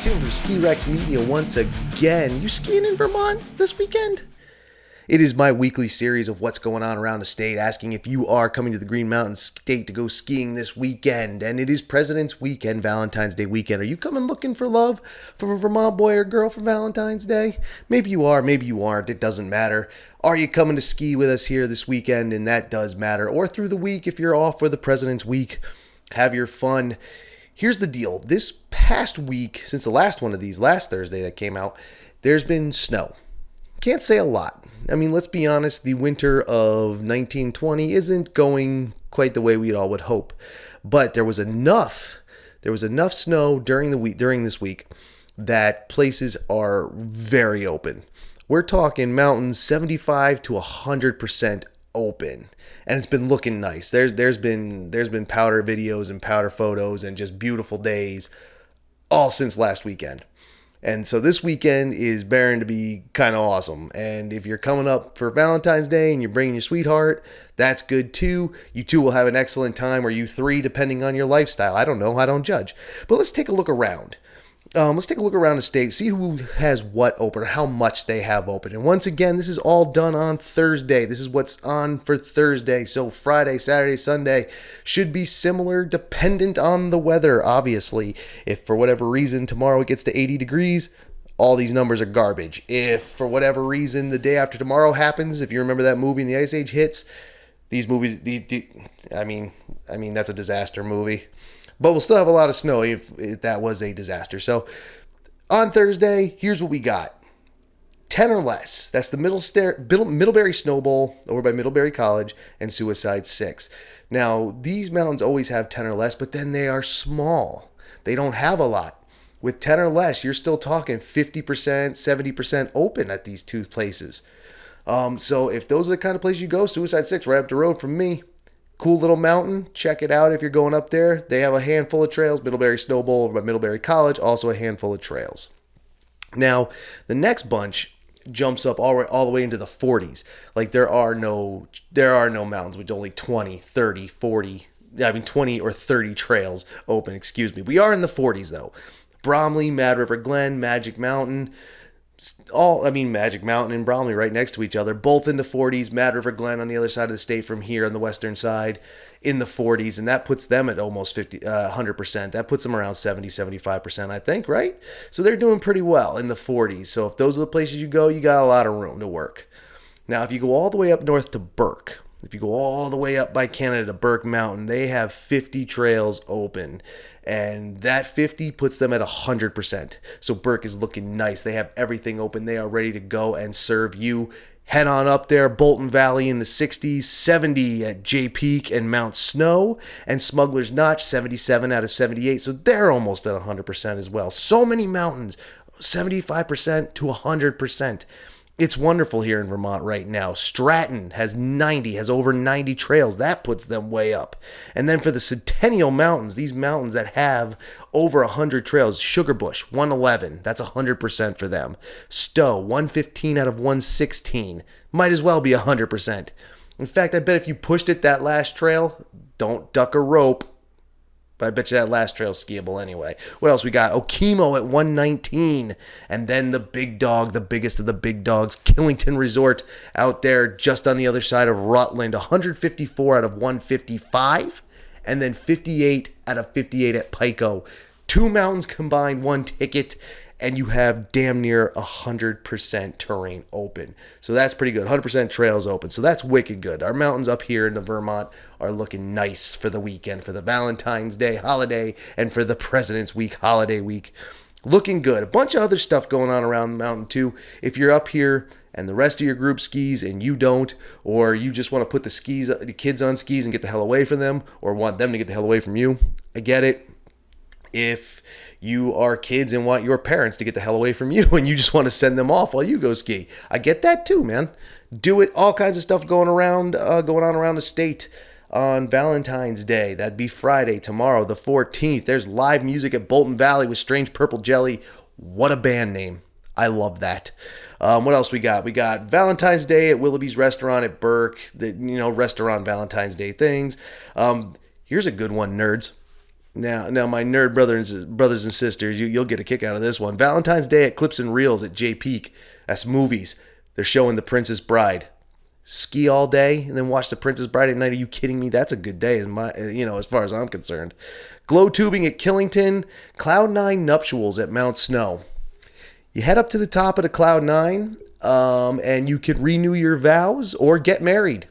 Tim from Ski Rex Media once again. You skiing in Vermont this weekend? It is my weekly series of what's going on around the state, asking if you are coming to the Green Mountain State to go skiing this weekend. And it is President's Weekend, Valentine's Day weekend. Are you coming looking for love from a Vermont boy or girl for Valentine's Day? Maybe you are, maybe you aren't. It doesn't matter. Are you coming to ski with us here this weekend? And that does matter. Or through the week if you're off for the President's Week. Have your fun. Here's the deal. This past week, since the last one of these, last Thursday that came out, there's been snow. Can't say a lot. I mean, let's be honest, the winter of 1920 isn't going quite the way we'd all would hope. But there was enough snow during this week that places are very open. We're talking mountains 75 to 100% open. And it's been looking nice. There's been powder videos and powder photos and just beautiful days all since last weekend. And so this weekend is bearing to be kind of awesome. And if you're coming up for Valentine's Day and you're bringing your sweetheart, that's good too. You two will have an excellent time, or you three, depending on your lifestyle. I don't know. I don't judge. But let's take a look around. Let's take a look around the state, see who has what open, or how much they have open. And once again, this is all done on Thursday. This is what's on for Thursday. So Friday, Saturday, Sunday should be similar, dependent on the weather, obviously. If for whatever reason tomorrow it gets to 80 degrees, all these numbers are garbage. If for whatever reason the day after tomorrow happens, if you remember that movie and the Ice Age hits, these movies, I mean, that's a disaster movie. But we'll still have a lot of snow if that was a disaster. So on Thursday, here's what we got. 10 or less. That's the Middlebury Snow Bowl over by Middlebury College and Suicide 6. Now, these mountains always have 10 or less, but then they are small. They don't have a lot. With 10 or less, you're still talking 50%, 70% open at these two places. So if those are the kind of places you go, Suicide 6 right up the road from me. Cool little mountain. Check it out if you're going up there. They have a handful of trails. Middlebury Snow Bowl over by Middlebury College, also a handful of trails. Now, the next bunch jumps up all the way into the 40s. Like there are no mountains with only 20 or 30 trails open, excuse me. We are in the 40s though. Bromley, Mad River Glen, Magic Mountain, Magic Mountain and Bromley right next to each other, both in the 40s. Mad River Glen on the other side of the state from here on the western side in the 40s, and that puts them at almost 100%. That puts them around 70, 75%, I think, right? So they're doing pretty well in the 40s. So if those are the places you go, you got a lot of room to work. Now, if you go all the way up north to Burke, if you go all the way up by Canada to Burke Mountain, they have 50 trails open. And that 50 puts them at 100%. So Burke is looking nice. They have everything open. They are ready to go and serve you. Head on up there. Bolton Valley in the 60s, 70 at Jay Peak and Mount Snow, and Smuggler's Notch, 77 out of 78. So they're almost at 100% as well. So many mountains, 75% to 100%. It's wonderful here in Vermont right now. Stratton has over 90 trails. That puts them way up. And then for the Centennial Mountains, these mountains that have over 100 trails, Sugar Bush, 111. That's 100% for them. Stowe, 115 out of 116. Might as well be 100%. In fact, I bet if you pushed it that last trail, don't duck a rope. But I bet you that last trail's skiable anyway. What else we got? Okemo at 119. And then the big dog, the biggest of the big dogs, Killington Resort out there just on the other side of Rutland. 154 out of 155. And then 58 out of 58 at Pico. Two mountains combined, one ticket. And you have damn near 100% terrain open. So that's pretty good. 100% trails open. So that's wicked good. Our mountains up here in the Vermont are looking nice for the weekend, for the Valentine's Day holiday, and for the President's Week holiday week. Looking good. A bunch of other stuff going on around the mountain too. If you're up here and the rest of your group skis and you don't, or you just want to put the kids on skis and get the hell away from them, or want them to get the hell away from you, I get it. If you are kids and want your parents to get the hell away from you and you just want to send them off while you go ski, I get that too, man. Do it. All kinds of stuff going on around the state on Valentine's Day. That'd be Friday, tomorrow, the 14th. There's live music at Bolton Valley with Strange Purple Jelly. What a band name. I love that. What else we got? We got Valentine's Day at Willoughby's Restaurant at Burke. Restaurant Valentine's Day things. Here's a good one, nerds. Now, my nerd brothers and sisters, you'll get a kick out of this one. Valentine's Day at Clips and Reels at J Peak. That's movies. They're showing The Princess Bride. Ski all day and then watch The Princess Bride at night. Are you kidding me? That's a good day, as far as I'm concerned. Glow tubing at Killington. Cloud9 nuptials at Mount Snow. You head up to the top of the Cloud9, and you could renew your vows or get married.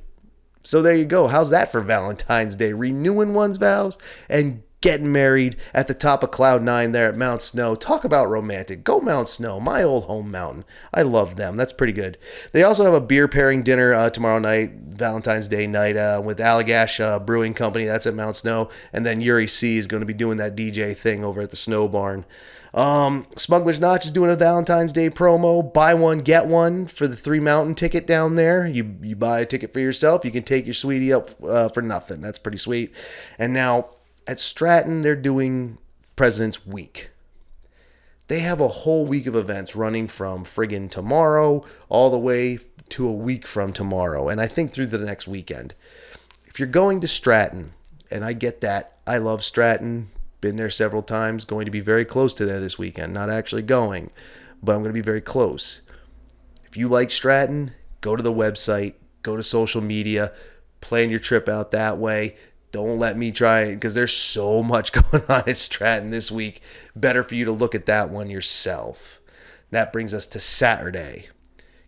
So there you go. How's that for Valentine's Day? Renewing one's vows and getting married at the top of Cloud9 there at Mount Snow. Talk about romantic. Go Mount Snow, my old home mountain. I love them. That's pretty good. They also have a beer pairing dinner tomorrow night, Valentine's Day night, with Allagash Brewing Company. That's at Mount Snow. And then Yuri C is going to be doing that DJ thing over at the Snow Barn. Smuggler's Notch is doing a Valentine's Day promo. Buy one, get one for the 3 Mountain ticket down there. You buy a ticket for yourself. You can take your sweetie up for nothing. That's pretty sweet. And now at Stratton, they're doing President's Week. They have a whole week of events running from friggin' tomorrow all the way to a week from tomorrow. And I think through the next weekend. If you're going to Stratton, and I get that, I love Stratton. Been there several times. Going to be very close to there this weekend. Not actually going, but I'm going to be very close. If you like Stratton, go to the website, go to social media, plan your trip out that way. Don't let me try it because there's so much going on at Stratton this week. Better for you to look at that one yourself. That brings us to Saturday.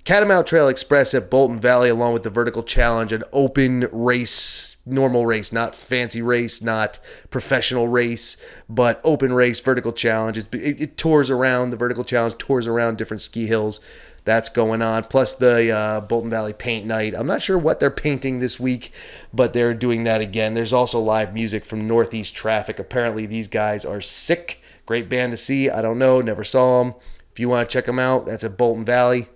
Catamount Trail Express at Bolton Valley along with the Vertical Challenge, an open race, normal race, not fancy race, not professional race, but open race, Vertical Challenge. It tours around, the Vertical Challenge tours around different ski hills. That's going on. Plus the Bolton Valley Paint Night. I'm not sure what they're painting this week, but they're doing that again. There's also live music from Northeast Traffic. Apparently these guys are sick. Great band to see. I don't know. Never saw them. If you want to check them out, that's at Bolton Valley.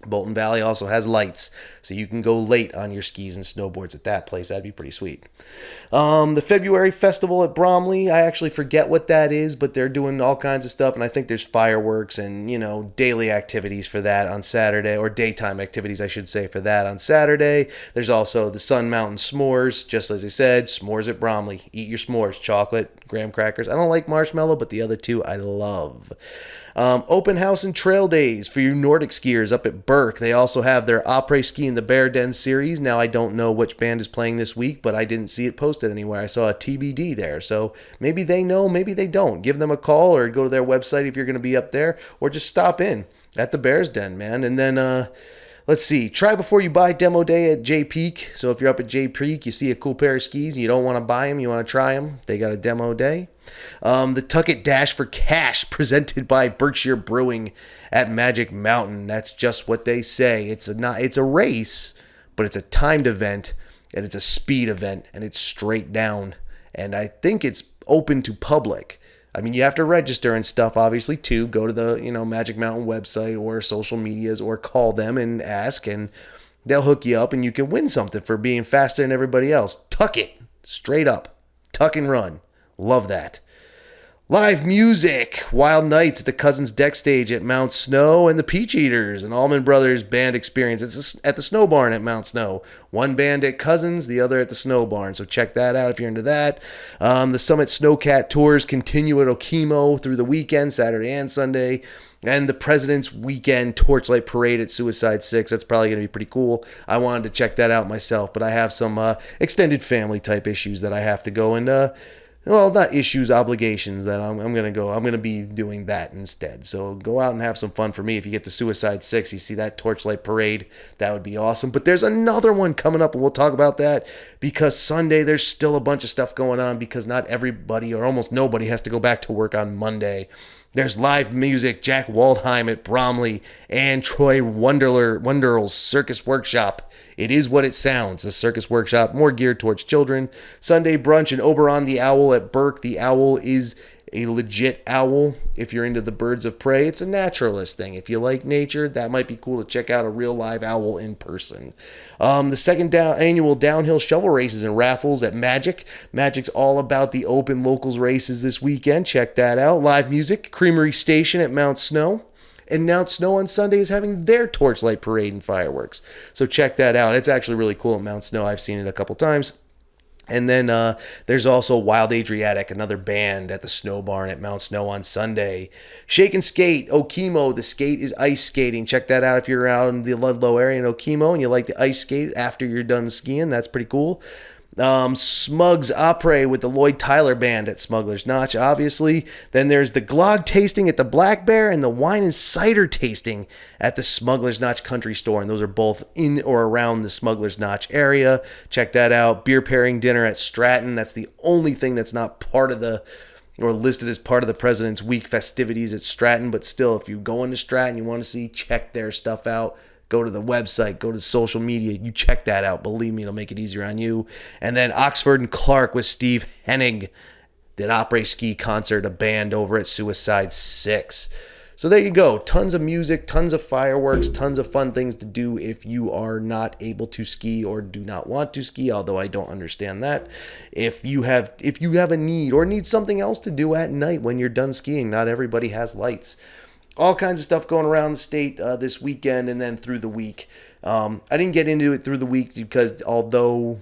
Bolton Valley also has lights, so you can go late on your skis and snowboards at that place. That'd be pretty sweet. The February festival at Bromley, I actually forget what that is, but they're doing all kinds of stuff, and I think there's fireworks and, daily activities for that on Saturday, or daytime activities, I should say, for that on Saturday. There's also the Sun Mountain S'mores, just as I said, s'mores at Bromley. Eat your s'mores, chocolate, graham crackers. I don't like marshmallow, but the other two I love. Open house and trail days for you Nordic skiers up at Burke. They also have their Après Ski in the Bear Den series. Now, I don't know which band is playing this week, but I didn't see it posted anywhere. I saw a TBD there. So maybe they know, maybe they don't. Give them a call or go to their website if you're going to be up there, or just stop in at the Bear's Den, man. And then, let's see. Try before you buy demo day at J Peak. So if you're up at J Peak, you see a cool pair of skis and you don't want to buy them, you want to try them, they got a demo day. The Tucket Dash for Cash presented by Berkshire Brewing at Magic Mountain. That's just what they say. It's a race, but it's a timed event and it's a speed event and it's straight down. And I think it's open to public. I mean, you have to register and stuff, obviously, too. Go to the, Magic Mountain website or social medias or call them and ask, and they'll hook you up and you can win something for being faster than everybody else. Tuck it. Straight up. Tuck and run. Love that. Live music. Wild Nights at the Cousins Deck Stage at Mount Snow, and the Peach Eaters, an Allman Brothers band experience. It's at the Snow Barn at Mount Snow. One band at Cousins, the other at the Snow Barn. So check that out if you're into that. The Summit Snowcat tours continue at Okemo through the weekend, Saturday and Sunday. And the President's Weekend Torchlight Parade at Suicide 6. That's probably going to be pretty cool. I wanted to check that out myself, but I have some extended family type issues that I have to go and well, not issues, obligations that I'm going to go. I'm going to be doing that instead. So go out and have some fun for me. If you get to Suicide 6, you see that Torchlight Parade, that would be awesome. But there's another one coming up, and we'll talk about that because Sunday there's still a bunch of stuff going on because not everybody or almost nobody has to go back to work on Monday. There's live music, Jack Waldheim at Bromley, and Troy Wunderl's Circus Workshop. It is what it sounds, a circus workshop, more geared towards children. Sunday brunch and Oberon the Owl at Burke. The owl is a legit owl. If you're into the birds of prey, it's a naturalist thing. If you like nature, that might be cool to check out a real live owl in person. The second annual downhill shovel races and raffles at Magic. Magic's all about the open locals races this weekend. Check that out. Live music, Creamery Station at Mount Snow. And Mount Snow on Sunday is having their torchlight parade and fireworks. So check that out. It's actually really cool at Mount Snow. I've seen it a couple times. And then there's also Wild Adriatic, another band at the Snow Barn at Mount Snow on Sunday. Shake and Skate, Okemo. The skate is ice skating. Check that out if you're out in the Ludlow area in Okemo and you like the ice skate after you're done skiing. That's pretty cool. Smugs Opry with the Lloyd Tyler Band at Smuggler's Notch, obviously. Then there's the Glog tasting at the Black Bear and the wine and cider tasting at the Smuggler's Notch Country Store. And those are both in or around the Smuggler's Notch area. Check that out. Beer pairing dinner at Stratton. That's the only thing that's not part of the or listed as part of the President's Week festivities at Stratton. But still, if you go into Stratton, you want to see, check their stuff out. Go to the website, go to social media, you check that out. Believe me, it'll make it easier on you. And then Oxford and Clark with Steve Hennig, the après ski concert, a band over at Suicide 6. So there you go. Tons of music, tons of fireworks, tons of fun things to do if you are not able to ski or do not want to ski, although I don't understand that. If you have a need or need something else to do at night when you're done skiing, not everybody has lights. All kinds of stuff going around the state this weekend and then through the week. I didn't get into it through the week because although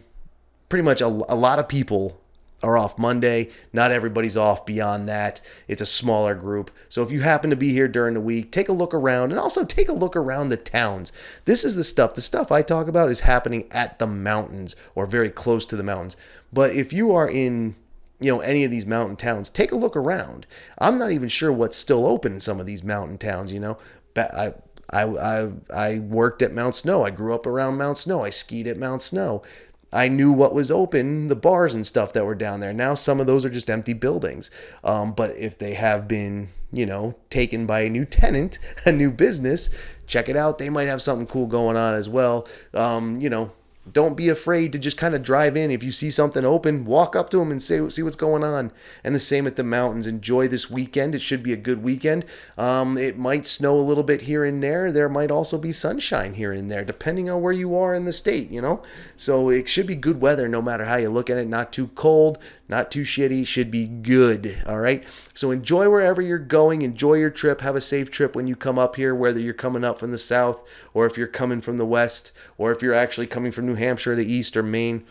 pretty much a lot of people are off Monday, not everybody's off beyond that. It's a smaller group. So if you happen to be here during the week, take a look around and also take a look around the towns. This is the stuff I talk about is happening at the mountains or very close to the mountains. But if you are in any of these mountain towns, take a look around. I'm not even sure what's still open in some of these mountain towns, I worked at Mount Snow. I grew up around Mount Snow. I skied at Mount Snow. I knew what was open, the bars and stuff that were down there. Now some of those are just empty buildings. But if they have been, taken by a new tenant, a new business, check it out. They might have something cool going on as well. Don't be afraid to just kind of drive in. If you see something open, walk up to them and see what's going on. And the same at the mountains. Enjoy this weekend. It should be a good weekend. It might snow a little bit here and there. There might also be sunshine here and there, depending on where you are in the state, So it should be good weather no matter how you look at it. Not too cold, not too shitty. Should be good, all right? So enjoy wherever you're going. Enjoy your trip. Have a safe trip when you come up here, whether you're coming up from the south or if you're coming from the west or if you're actually coming from New Hampshire, the east, or Maine.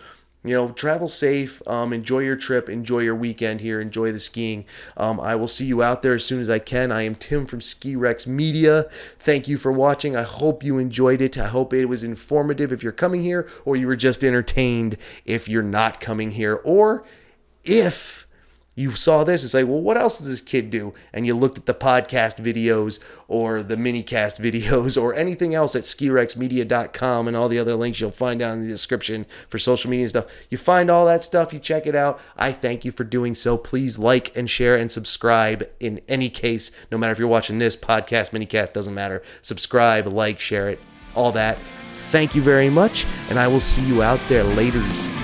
Travel safe. Enjoy your trip. Enjoy your weekend here. Enjoy the skiing. I will see you out there as soon as I can. I am Tim from Ski Rex Media. Thank you for watching. I hope you enjoyed it. I hope it was informative if you're coming here, or you were just entertained if you're not coming here, or if you saw this, it's like, well, what else does this kid do? And you looked at the podcast videos or the minicast videos or anything else at skirexmedia.com and all the other links you'll find down in the description for social media and stuff. You find all that stuff, you check it out. I thank you for doing so. Please like and share and subscribe in any case, no matter if you're watching this podcast, minicast, doesn't matter. Subscribe, like, share it, all that. Thank you very much, and I will see you out there. Laters.